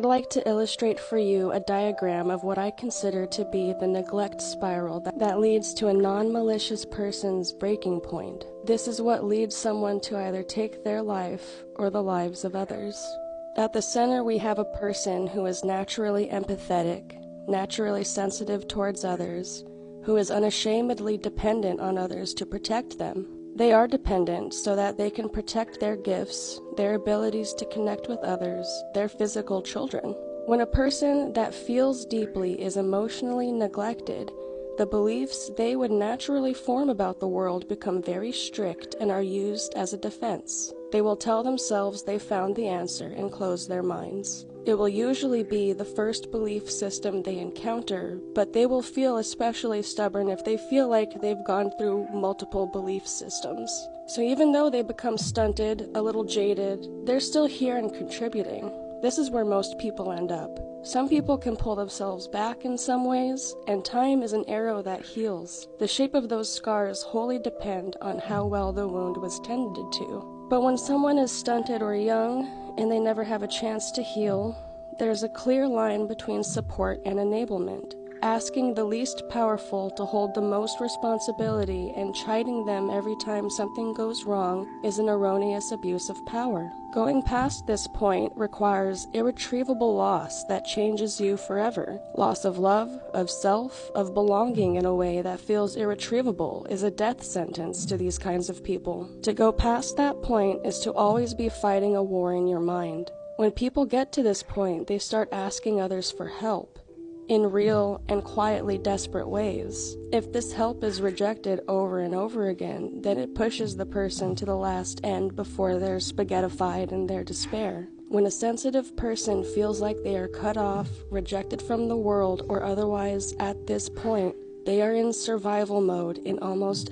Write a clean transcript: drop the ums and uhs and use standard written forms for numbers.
I'd like to illustrate for you a diagram of what I consider to be the neglect spiral that leads to a non-malicious person's breaking point. This is what leads someone to either take their life or the lives of others. At the center, we have a person who is naturally empathetic, naturally sensitive towards others, who is unashamedly dependent on others to protect them. They are dependent so that they can protect their gifts, their abilities to connect with others, their physical children. When a person that feels deeply is emotionally neglected, the beliefs they would naturally form about the world become very strict and are used as a defense. They will tell themselves they found the answer and close their minds. It will usually be the first belief system they encounter, but they will feel especially stubborn if they feel like they've gone through multiple belief systems. So even though they become stunted, a little jaded, they're still here and contributing. This is where most people end up. Some people can pull themselves back in some ways, and time is an arrow that heals. The shape of those scars wholly depend on how well the wound was tended to. But when someone is stunted or young, and they never have a chance to heal, there's a clear line between support and enablement. Asking the least powerful to hold the most responsibility and chiding them every time something goes wrong is an erroneous abuse of power. Going past this point requires irretrievable loss that changes you forever. Loss of love, of self, of belonging in a way that feels irretrievable is a death sentence to these kinds of people. To go past that point is to always be fighting a war in your mind. When people get to this point, they start asking others for help in real and quietly desperate ways. If this help is rejected over and over again, then it pushes the person to the last end before they're spaghettified in their despair. When a sensitive person feels like they are cut off, rejected from the world, or otherwise at this point, they are in survival mode in almost